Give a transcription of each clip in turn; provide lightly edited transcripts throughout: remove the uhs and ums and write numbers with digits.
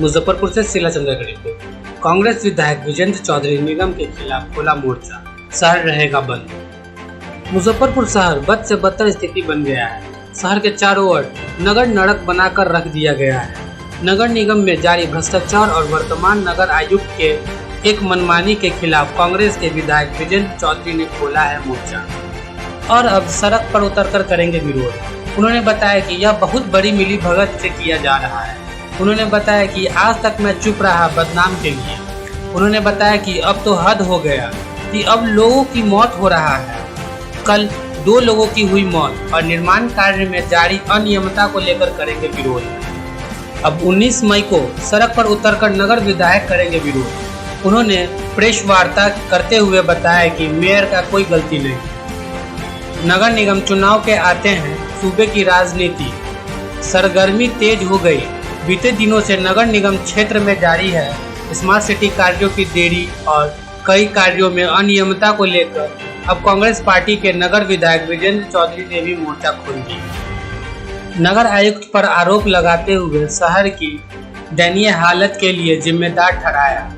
मुजफ्फरपुर से शीला चंद्र की रिपोर्ट। कांग्रेस विधायक विजेंद्र चौधरी निगम के खिलाफ खोला मोर्चा, शहर रहेगा बंद। मुजफ्फरपुर शहर बद से बदतर स्थिति बन गया है। शहर के चारों ओर नगर नरक बनाकर रख दिया गया है। नगर निगम में जारी भ्रष्टाचार और वर्तमान नगर आयुक्त के एक मनमानी के खिलाफ कांग्रेस के विधायक विजेंद्र चौधरी ने खोला है मोर्चा और अब सड़क पर उतरकर करेंगे विरोध। उन्होंने बताया कि यह बहुत बड़ी मिलीभगत से किया जा रहा है। उन्होंने बताया कि आज तक मैं चुप रहा बदनाम के लिए। उन्होंने बताया कि अब तो हद हो गया कि अब लोगों की मौत हो रहा है। कल 2 लोगों की हुई मौत और निर्माण कार्य में जारी अनियमितता को लेकर करेंगे विरोध। अब 19 मई को सड़क पर उतरकर नगर विधायक करेंगे विरोध। उन्होंने प्रेस वार्ता करते हुए बताया कि मेयर का कोई गलती नहीं। नगर निगम चुनाव के आते हैं, सूबे की राजनीति सरगर्मी तेज हो गई। बीते दिनों से नगर निगम क्षेत्र में जारी है स्मार्ट सिटी कार्यों की देरी और कई कार्यों में अनियमितता को लेकर अब कांग्रेस पार्टी के नगर विधायक विजेंद्र चौधरी ने भी मोर्चा खोल दिया। नगर आयुक्त पर आरोप लगाते हुए शहर की दयनीय हालत के लिए जिम्मेदार ठहराया।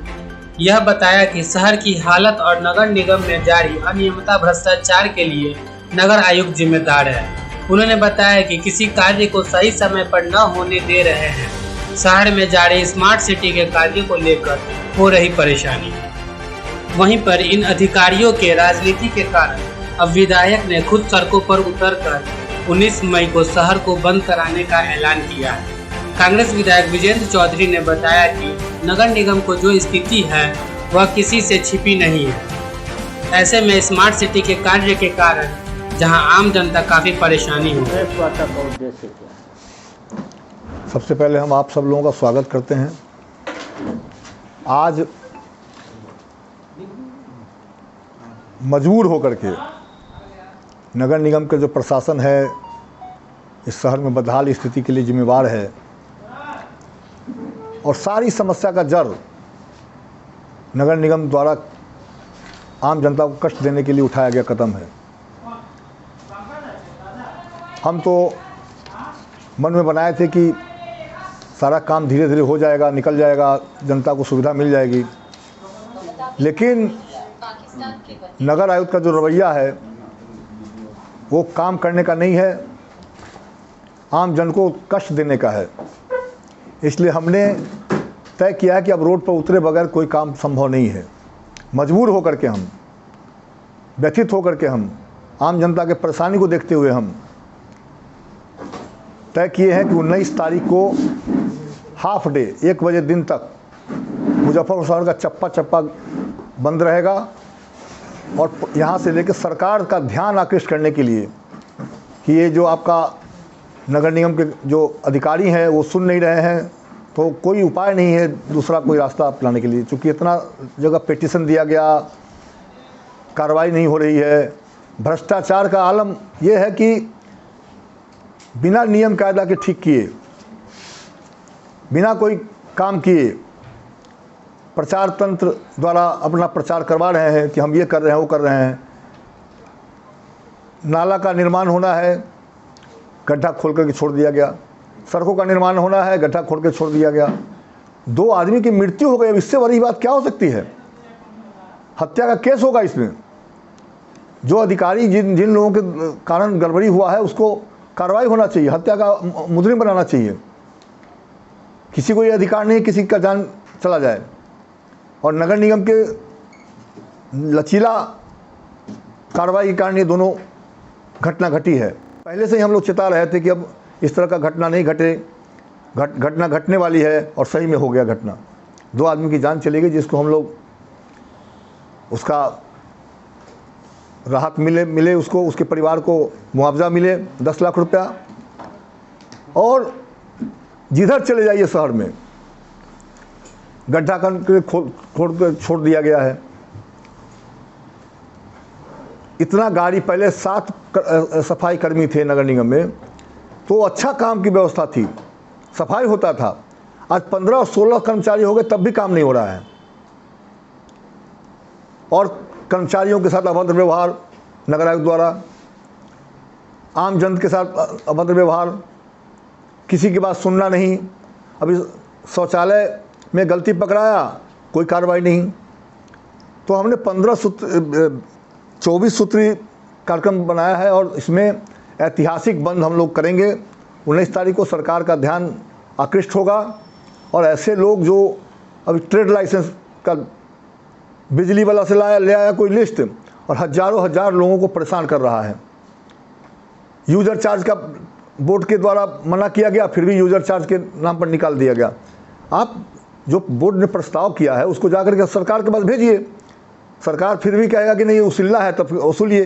यह बताया कि शहर की हालत और नगर निगम में जारी अनियमितता भ्रष्टाचार के लिए नगर आयुक्त जिम्मेदार है। उन्होंने बताया कि किसी कार्य को सही समय पर न होने दे रहे हैं। शहर में जारी स्मार्ट सिटी के कार्यों को लेकर हो रही परेशानी। वहीं पर इन अधिकारियों के राजनीति के कारण अब विधायक ने खुद सड़कों पर उतरकर 19 मई को शहर को बंद कराने का ऐलान किया है। कांग्रेस विधायक विजेंद्र चौधरी ने बताया कि नगर निगम को जो स्थिति है वह किसी से छिपी नहीं है। ऐसे में स्मार्ट सिटी के कार्य के कारण जहां आम जनता काफी परेशानी हो। सबसे पहले हम आप सब लोगों का स्वागत करते हैं। आज मजबूर होकर के नगर निगम का जो प्रशासन है इस शहर में बदहाल स्थिति के लिए जिम्मेवार है और सारी समस्या का जड़ नगर निगम द्वारा आम जनता को कष्ट देने के लिए उठाया गया कदम है। हम तो मन में बनाए थे कि सारा काम धीरे धीरे हो जाएगा, निकल जाएगा, जनता को सुविधा मिल जाएगी, लेकिन नगर आयुक्त का जो रवैया है वो काम करने का नहीं है, आम जन को कष्ट देने का है। इसलिए हमने तय किया है कि अब रोड पर उतरे बगैर कोई काम संभव नहीं है। मजबूर होकर के हम, व्यथित होकर के हम, आम जनता के परेशानी को देखते हुए हम तय किए हैं कि 19 तारीख को हाफ डे 1 बजे दिन तक मुजफ्फरपुर शहर का चप्पा चप्पा बंद रहेगा और यहाँ से लेकर सरकार का ध्यान आकृष्ट करने के लिए कि ये जो आपका नगर निगम के जो अधिकारी हैं वो सुन नहीं रहे हैं, तो कोई उपाय नहीं है दूसरा कोई रास्ता अपनाने के लिए। चूँकि इतना जगह पिटीशन दिया गया, कार्रवाई नहीं हो रही है। भ्रष्टाचार का आलम ये है कि बिना नियम कायदा के ठीक किए, बिना कोई काम किए प्रचार तंत्र द्वारा अपना प्रचार करवा रहे हैं कि हम ये कर रहे हैं, वो कर रहे हैं। नाला का निर्माण होना है, गड्ढा खोल करके छोड़ दिया गया। सड़कों का निर्माण होना है, गड्ढा खोल के छोड़ दिया गया। 2 आदमी की मृत्यु हो गई, अब इससे बड़ी बात क्या हो सकती है? हत्या का केस होगा इसमें। जो अधिकारी जिन लोगों के कारण गड़बड़ी हुआ है उसको कार्रवाई होना चाहिए, हत्या का मुजरिम बनाना चाहिए। किसी को ये अधिकार नहीं किसी का जान चला जाए। और नगर निगम के लचीला कार्रवाई के कारण ये दोनों घटना घटी है। पहले से ही हम लोग चेता रहे थे कि अब इस तरह का घटना नहीं घटे, घटना घटने वाली है और सही में हो गया घटना। 2 आदमी की जान चली गई, जिसको हम लोग उसका राहत मिले उसको, उसके परिवार को मुआवजा मिले 10 लाख रुपया। और जिधर चले जाइए शहर में गड्ढा करके खोद कर छोड़ दिया गया है। इतना गाड़ी, पहले 7 सफाई कर्मी थे नगर निगम में, तो अच्छा काम की व्यवस्था थी, सफाई होता था। आज 15 और 16 कर्मचारी हो गए तब भी काम नहीं हो रहा है। और कर्मचारियों के साथ अभद्र व्यवहार नगर आयुक्त द्वारा, आम जन के साथ अभद्र व्यवहार, किसी की बात सुनना नहीं। अभी शौचालय में गलती पकड़ाया, कोई कार्रवाई नहीं। तो हमने 24 सूत्री कार्यक्रम बनाया है और इसमें ऐतिहासिक बंद हम लोग करेंगे। 19 तारीख को सरकार का ध्यान आकृष्ट होगा और ऐसे लोग जो अभी ट्रेड लाइसेंस का बिजली वाला से ले आया कोई लिस्ट और हजारों हजार लोगों को परेशान कर रहा है। यूज़र चार्ज का बोर्ड के द्वारा मना किया गया, फिर भी यूज़र चार्ज के नाम पर निकाल दिया गया। आप जो बोर्ड ने प्रस्ताव किया है उसको जाकर के सरकार के पास भेजिए, सरकार फिर भी कहेगा कि नहीं वसूलना है तब वसूलिए।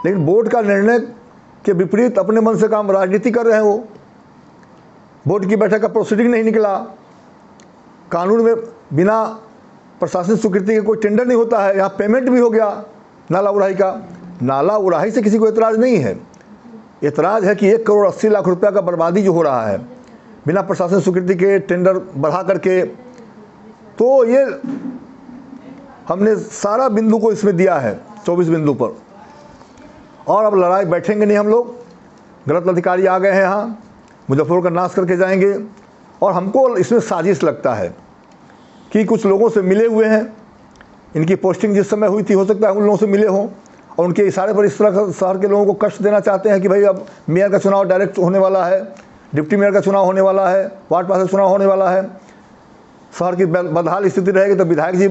लेकिन बोर्ड का निर्णय के विपरीत अपने मन से काम राजनीति कर रहे हैं। वो बोर्ड की बैठक का प्रोसीडिंग नहीं निकला, कानून में बिना प्रशासनिक स्वीकृति के कोई टेंडर नहीं होता है। यहाँ पेमेंट भी हो गया नाला उड़ाही का। नाला उड़ाही से किसी को एतराज़ नहीं है, एतराज़ है कि 1 करोड़ 80 लाख रुपया का बर्बादी जो हो रहा है बिना प्रशासनिक स्वीकृति के टेंडर बढ़ा करके। तो ये हमने सारा बिंदु को इसमें दिया है 24 बिंदु पर। और अब लड़ाई बैठेंगे नहीं हम लोग। गलत अधिकारी आ गए हैं यहाँ, मुजफ्फरपुर का नाश करके जाएंगे। और हमको इसमें साजिश लगता है कि कुछ लोगों से मिले हुए हैं, इनकी पोस्टिंग जिस समय हुई थी हो सकता है उन लोगों से मिले हों और उनके इशारे पर इस तरह शहर के लोगों को कष्ट देना चाहते हैं कि भाई अब मेयर का चुनाव डायरेक्ट होने वाला है, डिप्टी मेयर का चुनाव होने वाला है, वार्ड पार्षद चुनाव होने वाला है, शहर की बदहाल स्थिति रहेगी तो विधायक जी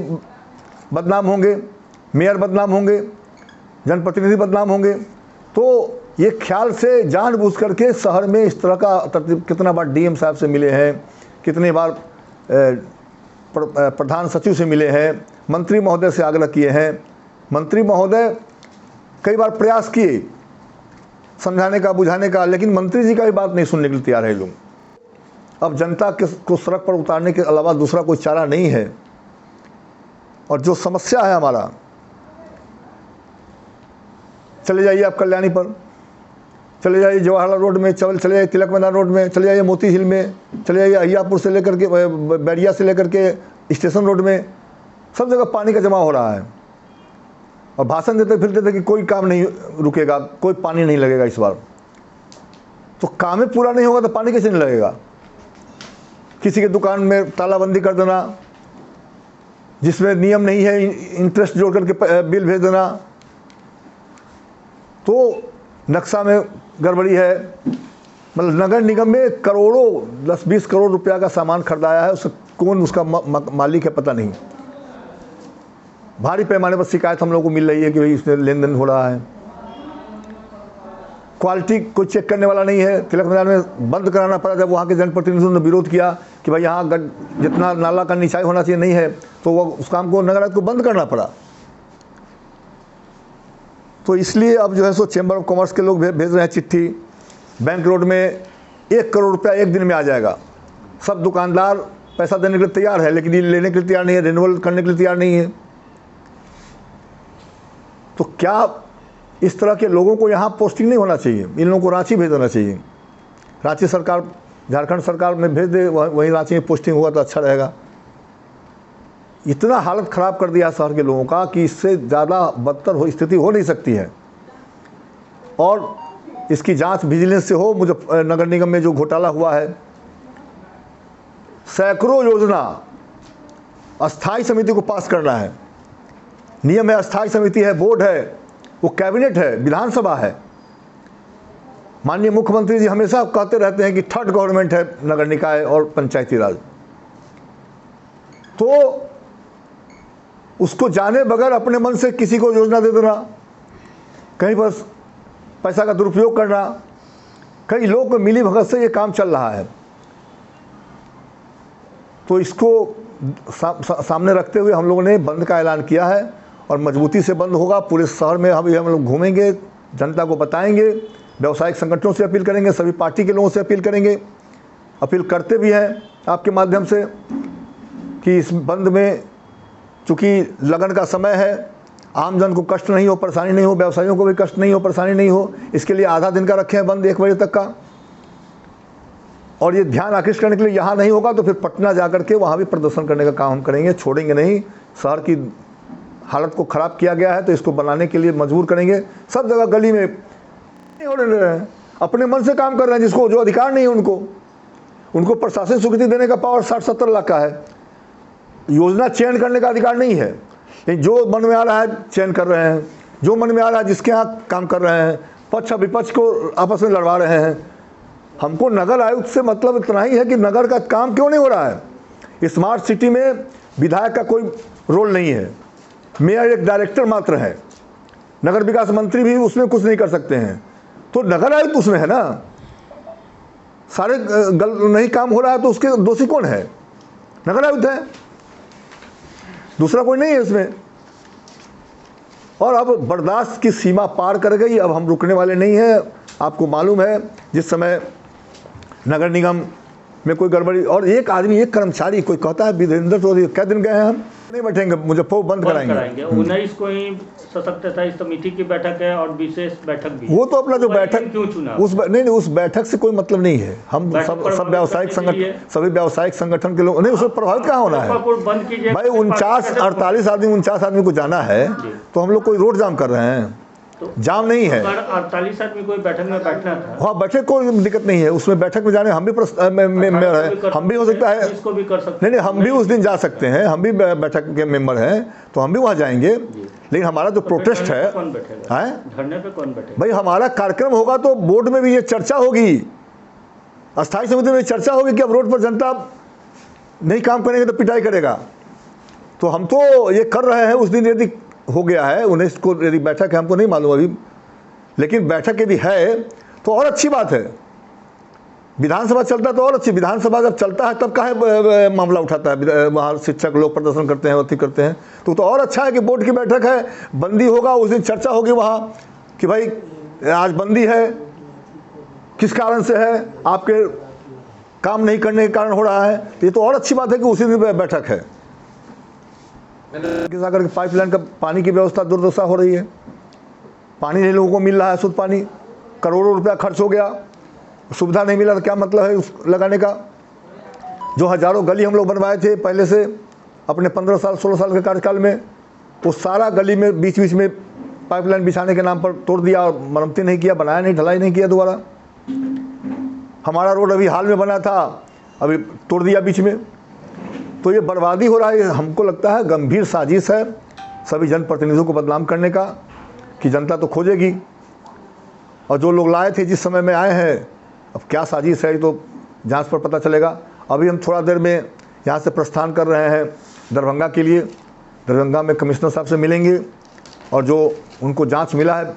बदनाम होंगे, मेयर बदनाम होंगे, जनप्रतिनिधि बदनाम होंगे। तो ये ख्याल से जानबूझ करके शहर में इस तरह का तरतीब। कितना बार डीएम साहब से मिले हैं, कितनी बार प्रधान सचिव से मिले हैं, मंत्री महोदय से आग्रह किए हैं। मंत्री महोदय कई बार प्रयास किए समझाने का, बुझाने का, लेकिन मंत्री जी का भी बात नहीं सुनने के लिए तैयार है लोग। अब जनता को सड़क पर उतारने के अलावा दूसरा कोई चारा नहीं है। और जो समस्या है हमारा, चले जाइए आप कल्याणी पर, चले जाइए जवाहरलाल रोड में, चले जाइए तिलक मैदान रोड में, चले जाइए मोती झील में, चले जाइए अहियापुर से लेकर के बैरिया से लेकर के स्टेशन रोड में, सब जगह पानी का जमा हो रहा है। और भाषण देते फिरते थे कि कोई काम नहीं रुकेगा, कोई पानी नहीं लगेगा इस बार। तो काम ही पूरा नहीं होगा तो पानी कैसे नहीं लगेगा। किसी के दुकान में तालाबंदी कर देना, जिसमें नियम नहीं है इंटरेस्ट जोड़ करके बिल भेज देना, तो नक्शा में गड़बड़ी है। मतलब नगर निगम में करोड़ों 10-20 करोड़ रुपया का सामान खरीदाया है, कौन उसका मालिक है पता नहीं। भारी पैमाने पर शिकायत हम लोग को मिल रही है कि भाई इसमें लेन देन हो रहा है। क्वालिटी कोई चेक करने वाला नहीं है। तिलक मैदान में बंद कराना पड़ा जब वहाँ के जनप्रतिनिधियों ने विरोध किया कि भाई यहाँ जितना नाला का निचाई होना चाहिए नहीं है, तो वो उस काम को नगर आयुक्त को बंद करना पड़ा। तो इसलिए अब जो है सो चैम्बर ऑफ कॉमर्स के लोग भेज रहे हैं चिट्ठी। बैंक रोड में 1 करोड़ रुपया एक दिन में आ जाएगा। सब दुकानदार पैसा देने के लिए तैयार है, लेकिन ये लेने के लिए तैयार नहीं है, रिन्यूअल करने के लिए तैयार नहीं है। तो क्या इस तरह के लोगों को यहाँ पोस्टिंग नहीं होना चाहिए? इन लोगों को रांची भेज देना चाहिए। रांची सरकार, झारखंड सरकार में भेज दे, वहीं रांची में पोस्टिंग होगा तो अच्छा रहेगा। इतना हालत ख़राब कर दिया शहर के लोगों का कि इससे ज़्यादा बदतर स्थिति हो नहीं सकती है। और इसकी जांच विजिलेंस से हो। मुझे नगर निगम में जो घोटाला हुआ है, सैकड़ों योजना अस्थाई समिति को पास करना है। नियम है, अस्थाई समिति है, बोर्ड है, वो कैबिनेट है, विधानसभा है। माननीय मुख्यमंत्री जी हमेशा कहते रहते हैं कि थर्ड गवर्नमेंट है नगर निकाय और पंचायती राज। तो उसको जाने बगैर अपने मन से किसी को योजना दे देना, कहीं बस पैसा का दुरुपयोग करना, कई लोग मिली भगत से ये काम चल रहा है। तो इसको सामने रखते हुए हम लोगों ने बंद का ऐलान किया है और मजबूती से बंद होगा। पूरे शहर में हम लोग घूमेंगे, जनता को बताएंगे, व्यावसायिक संगठनों से अपील करेंगे, सभी पार्टी के लोगों से अपील करेंगे, अपील करते भी हैं आपके माध्यम से कि इस बंद में चूँकि लगन का समय है, आम जन को कष्ट नहीं हो, परेशानी नहीं हो, व्यवसायियों को भी कष्ट नहीं हो, परेशानी नहीं हो, इसके लिए आधा दिन का रखे हैं बंद, 1 बजे तक का। और ये ध्यान आकृष्ट करने के लिए यहाँ नहीं होगा तो फिर पटना जा कर के वहाँ भी प्रदर्शन करने का काम हम करेंगे, छोड़ेंगे नहीं। शहर की हालत को ख़राब किया गया है तो इसको बनाने के लिए मजबूर करेंगे। सब जगह गली में नहीं होने दे रहे हैं, अपने मन से काम कर रहे हैं, जिसको जो अधिकार नहीं है उनको। उनको प्रशासनिक स्वीकृति देने का पावर 60-70 लाख का है। योजना चयन करने का अधिकार नहीं है। लेकिन जो मन में आ रहा है चयन कर रहे हैं, जो मन में आ रहा है जिसके यहाँ काम कर रहे हैं, पक्ष विपक्ष को आपस में लड़वा रहे हैं। हमको नगर आयुक्त से मतलब इतना ही है कि नगर का काम क्यों नहीं हो रहा है। स्मार्ट सिटी में विधायक का कोई रोल नहीं है, मेयर एक डायरेक्टर मात्र है, नगर विकास मंत्री भी उसमें कुछ नहीं कर सकते हैं, तो नगर आयुक्त उसमें है ना। सारे नहीं काम हो रहा है तो उसके दोषी कौन है? नगर आयुक्त है, दूसरा कोई नहीं है इसमें। और अब बर्दाश्त की सीमा पार कर गई, अब हम रुकने वाले नहीं हैं। आपको मालूम है जिस समय नगर निगम में कोई गड़बड़ी, और एक आदमी एक कर्मचारी कोई कहता है वीरेंद्र चौधरी, क्या दिन गए हैं हम नहीं बैठेंगे, मुजफ्फरपुर बंद कराएंगे। 19 को ही सशक्तता समिति की बैठक है और विशेष बैठक भी। वो तो अपना जो बैठक क्यों चुना? नहीं उस बैठक से कोई मतलब नहीं है। हम सब व्यावसायिक संगठन, सभी व्यावसायिक संगठन के लोग नहीं, उसमें प्रभावित कहाँ होना है भाई। 49-48 आदमी 49 आदमी को जाना है तो हम लोग कोई रोड जाम कर रहे हैं, जाम नहीं है। 48 आदमी कोई बैठक में बैठना था। हाँ, बैठक कोई दिक्कत नहीं है, उसमें बैठक में जाने हम भी हम भी हो सकता है, इसको भी कर सकते हैं। नहीं हम भी उस दिन जा सकते हैं, हम भी बैठक के मेंबर हैं तो हम भी वहाँ जाएंगे। लेकिन हमारा जो प्रोटेस्ट है, कौन बैठेगा? धरने पे कौन बैठेगा? भाई हमारा कार्यक्रम होगा तो बोर्ड में भी ये चर्चा होगी, अस्थायी समिति में चर्चा होगी कि अब रोड पर जनता नहीं काम करेंगे तो पिटाई करेगा। तो हम तो ये कर रहे हैं। उस दिन यदि हो गया है 19 को यदि बैठक है, हमको नहीं मालूम अभी, लेकिन बैठक यदि है तो और अच्छी बात है। विधानसभा चलता तो और अच्छी, विधानसभा जब चलता है तब काहे मामला उठाता है, वहाँ शिक्षक लोग प्रदर्शन करते हैं, अति करते हैं, तो और अच्छा है कि बोर्ड की बैठक है, बंदी होगा, उस दिन चर्चा होगी वहाँ कि भाई आज बंदी है, किस कारण से है, आपके काम नहीं करने के कारण हो रहा है। ये तो और अच्छी बात है कि उसी दिन बैठक है। सागर के पाइपलाइन का पानी की व्यवस्था दुर्दशा हो रही है, पानी नहीं लोगों को मिल रहा है, शुद्ध पानी, करोड़ों रुपया खर्च हो गया, सुविधा नहीं मिला तो क्या मतलब है उस लगाने का। जो हजारों गली हम लोग बनवाए थे पहले से अपने 15 साल 16 साल के कार्यकाल में, वो सारा गली में बीच बीच में पाइपलाइन बिछाने के नाम पर तोड़ दिया और मरम्मती नहीं किया, बनाया नहीं, ढलाई नहीं किया दोबारा। हमारा रोड अभी हाल में बना था, अभी तोड़ दिया बीच में। तो ये बर्बादी हो रहा है। हमको लगता है गंभीर साजिश है सभी जनप्रतिनिधियों को बदनाम करने का, कि जनता तो खोजेगी, और जो लोग लाए थे जिस समय में आए हैं, अब क्या साजिश है तो जांच पर पता चलेगा। अभी हम थोड़ा देर में यहाँ से प्रस्थान कर रहे हैं दरभंगा के लिए। दरभंगा में कमिश्नर साहब से मिलेंगे और जो उनको जांच मिला है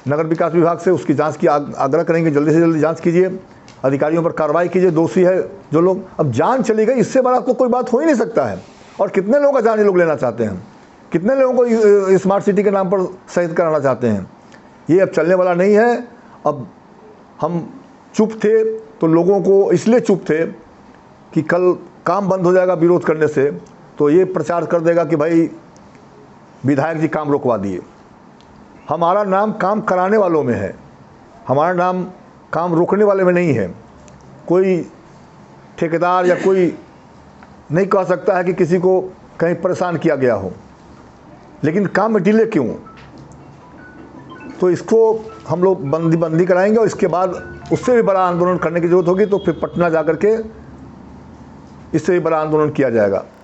नगर विकास विभाग से, उसकी जांच की आग्रह करेंगे, जल्दी से जल्दी जांच कीजिए, अधिकारियों पर कार्रवाई कीजिए, दोषी है जो लोग। अब जान चली गई, इससे बड़ा तो कोई बात हो ही नहीं सकता है। और कितने लोगों का जान ये लोग लेना चाहते हैं, कितने लोगों को स्मार्ट सिटी के नाम पर शहीद कराना चाहते हैं। ये अब चलने वाला नहीं है। अब हम चुप थे तो लोगों को इसलिए चुप थे कि कल काम बंद हो जाएगा विरोध करने से, तो ये प्रचार कर देगा कि भाई विधायक जी काम रोकवा दिए। हमारा नाम काम कराने वालों में है, हमारा नाम काम रोकने वाले में नहीं है। कोई ठेकेदार या कोई नहीं कह सकता है कि किसी को कहीं परेशान किया गया हो, लेकिन काम में डिले क्यों? तो इसको हम लोग बंदी कराएंगे और इसके बाद उससे भी बड़ा आंदोलन करने की जरूरत होगी। तो फिर पटना जाकर के इससे भी बड़ा आंदोलन किया जाएगा।